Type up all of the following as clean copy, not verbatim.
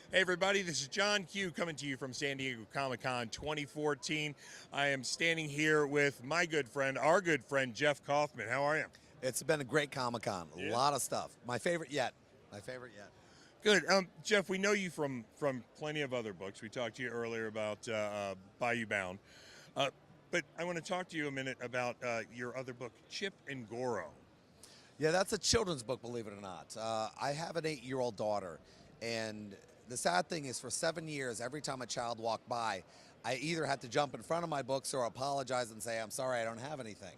Hey everybody, this is John Q coming to you from San Diego Comic-Con 2014. I am standing here with my good friend, our good friend, Jeff Kaufman. How are you? It's been a great Comic-Con. A lot of stuff. My favorite yet. My favorite yet. Good. Jeff, we know you from plenty of other books. We talked to you earlier about Bayou Bound. But I want to talk to you a minute about your other book, Chip and Gorro. Yeah, that's a children's book, believe it or not. I have an 8-year-old daughter, and the sad thing is for 7 years, every time a child walked by, I either had to jump in front of my books or apologize and say, I'm sorry, I don't have anything.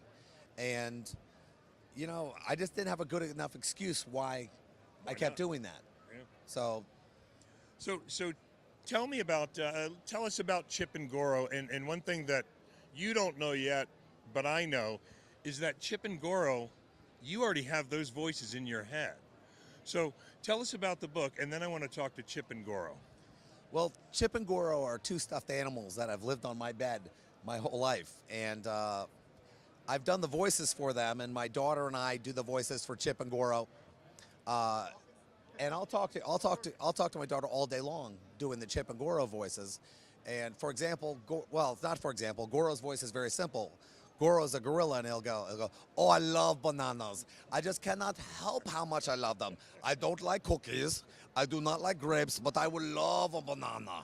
And, you know, I just didn't have a good enough excuse why I kept doing that. Yeah. So tell me about, tell us about Chip and Gorro. And one thing that you don't know yet, but I know, is that Chip and Gorro, you already have those voices in your head. So tell us about the book, and then I want to talk to Chip and Gorro. Well, Chip and Gorro are two stuffed animals that have lived on my bed my whole life, and I've done the voices for them, and my daughter and I do the voices for Chip and Gorro. And I'll talk to my daughter all day long doing the Chip and Gorro voices. And for example, not for example, Gorro's voice is very simple. Gorro's a gorilla, and he'll go, oh, I love bananas. I just cannot help how much I love them. I don't like cookies. I do not like grapes, but I would love a banana.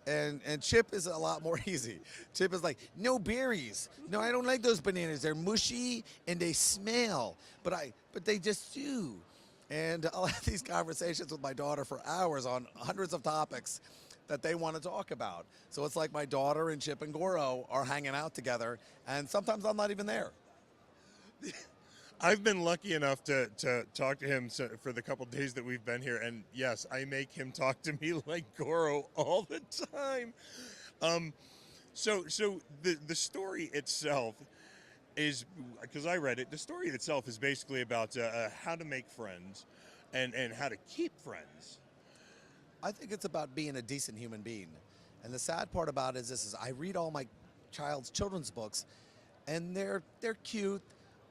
And Chip is a lot more easy. Chip is like, no berries. No, I don't like those bananas. They're mushy and they smell, but they just do. And I'll have these conversations with my daughter for hours on hundreds of topics that they want to talk about. So it's like my daughter and Chip and Gorro are hanging out together, and sometimes I'm not even there. I've been lucky enough to talk to him for the couple days that we've been here, and yes, I make him talk to me like Gorro all the time. So the story itself is, because I read it, the story itself is basically about how to make friends and how to keep friends. I think it's about being a decent human being. And the sad part about it is this: I read all my children's books, and they're cute.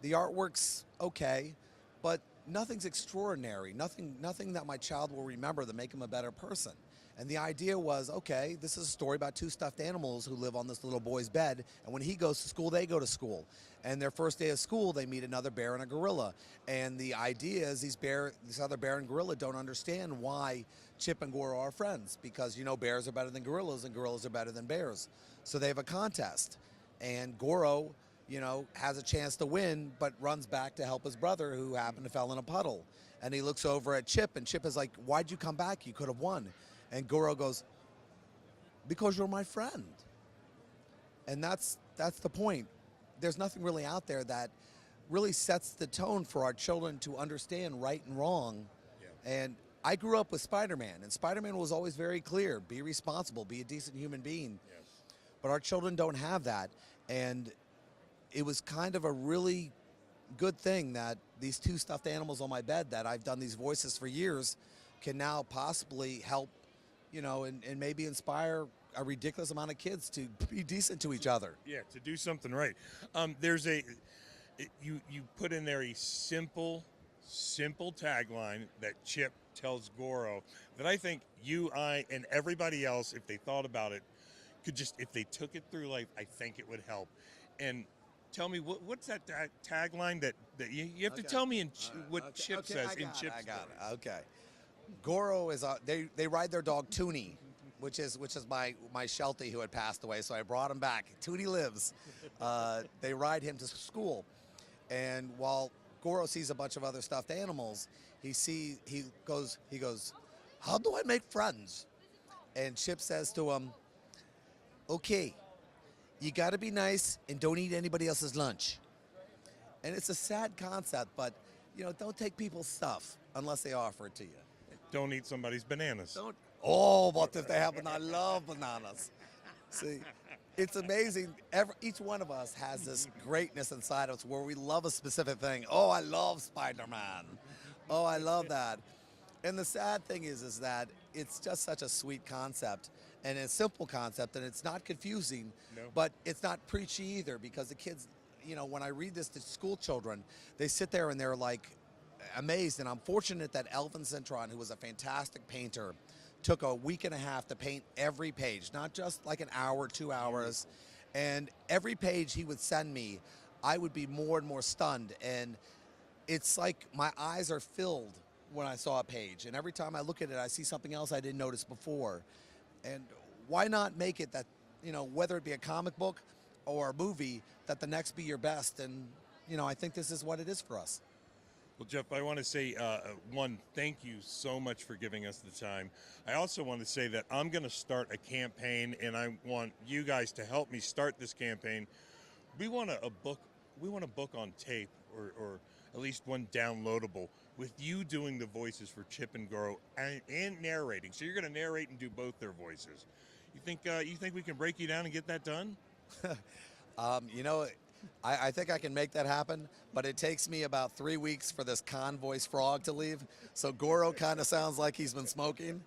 The artwork's okay, but nothing's extraordinary. Nothing that my child will remember to make him a better person. And the idea was, okay, this is a story about two stuffed animals who live on this little boy's bed, and when he goes to school, they go to school. And their first day of school, they meet another bear and a gorilla. And the idea is this other bear and gorilla don't understand why Chip and Gorro are friends, because, you know, bears are better than gorillas and gorillas are better than bears. So they have a contest, and Gorro, you know, has a chance to win, but runs back to help his brother who happened to fall in a puddle. And he looks over at Chip, and Chip is like, why'd you come back? You could have won. And Gorro goes, because you're my friend. And that's the point. There's nothing really out there that really sets the tone for our children to understand right and wrong. Yeah. And I grew up with Spider-Man, and Spider-Man was always very clear: be responsible, be a decent human being. Yes. But our children don't have that. And it was kind of a really good thing that these two stuffed animals on my bed that I've done these voices for years can now possibly help, you know, and maybe inspire a ridiculous amount of kids to be decent to each other. Yeah, to do something right. You put in there a simple tagline that Chip tells Gorro that I think you, I, and everybody else, if they thought about it, could just, if they took it through life, I think it would help. And tell me, what's that tagline that you have to tell me in what Chip says in Chip's I got it. Okay. Gorro is they ride their dog Toonie, which is my Sheltie who had passed away, so I brought him back. Toonie lives. They ride him to school, and while Gorro sees a bunch of other stuffed animals, he goes, how do I make friends? And Chip says to him, okay, you got to be nice and don't eat anybody else's lunch. And it's a sad concept, but, you know, don't take people's stuff unless they offer it to you. Don't eat somebody's bananas. Oh, but if they happen, I love bananas. See, it's amazing. Each one of us has this greatness inside us where we love a specific thing. Oh, I love Spider-Man. Oh, I love that. And the sad thing is that it's just such a sweet concept and a simple concept, and it's not confusing, but it's not preachy either, because the kids, you know, when I read this to school children, they sit there and they're like amazed. And I'm fortunate that Elvin Cintron, who was a fantastic painter, took a week and a half to paint every page, not just like an hour, 2 hours. And every page he would send me, I would be more and more stunned. And it's like my eyes are filled when I saw a page. And every time I look at it, I see something else I didn't notice before. And why not make it that, you know, whether it be a comic book or a movie, that the next be your best? And, you know, I think this is what it is for us. Well, Jeff, I want to say, one, thank you so much for giving us the time. I also want to say that I'm going to start a campaign, and I want you guys to help me start this campaign. We want a book on tape, or at least one downloadable, with you doing the voices for Chip and Gorro and narrating. So you're going to narrate and do both their voices. You think we can break you down and get that done? You know, I think I can make that happen, but it takes me about 3 weeks for this con-voice frog to leave. So Gorro kind of sounds like he's been smoking.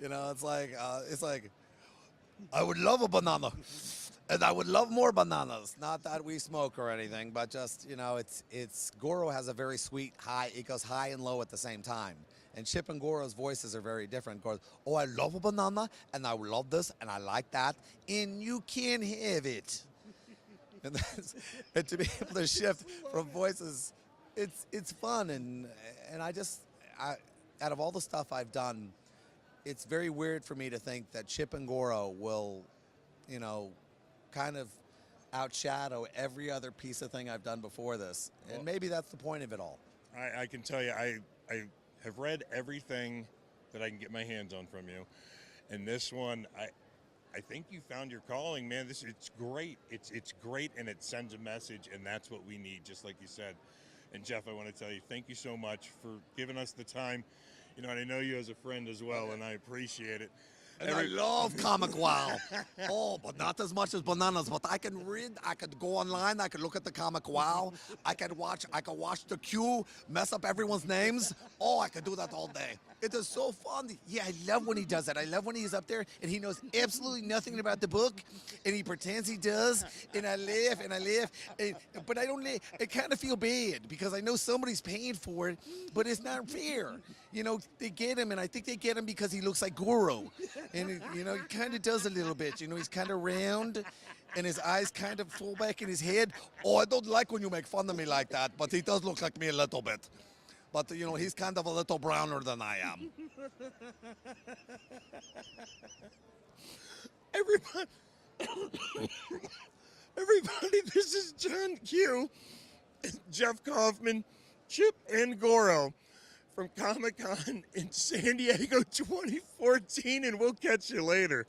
You know, it's like, I would love a banana, and I would love more bananas. Not that we smoke or anything, but just, you know, it's Gorro has a very sweet high. It goes high and low at the same time. And Chip and Gorro's voices are very different. Goes, oh, I love a banana, and I love this, and I like that, and you can have it. And to be able to shift from voices, it's fun. And out of all the stuff I've done, it's very weird for me to think that Chip and Gorro will, you know, kind of outshadow every other piece of thing I've done before this. And maybe that's the point of it all. I can tell you, I have read everything that I can get my hands on from you. And this one, I think you found your calling, man. It's great. It's great, and it sends a message, and that's what we need, just like you said. And Jeff, I want to tell you, thank you so much for giving us the time. You know, and I know you as a friend as well, and I appreciate it. And I love ComicWow. Oh, but not as much as bananas. But I can read. I could go online. I could look at the ComicWow. I could watch the Q mess up everyone's names. Oh, I could do that all day. It is so fun. Yeah, I love when he does that. I love when he's up there and he knows absolutely nothing about the book, and he pretends he does. And I laugh and I laugh. But I don't laugh. I kind of feel bad because I know somebody's paying for it, but it's not fair. You know, they get him, and I think they get him because he looks like Gorro. And, you know, he kind of does a little bit. You know, he's kind of round, and his eyes kind of fall back in his head. Oh, I don't like when you make fun of me like that, but he does look like me a little bit. But, you know, he's kind of a little browner than I am. Everybody, this is John Q, Jeff Kaufman, Chip and Gorro from Comic-Con in San Diego 2014, and we'll catch you later.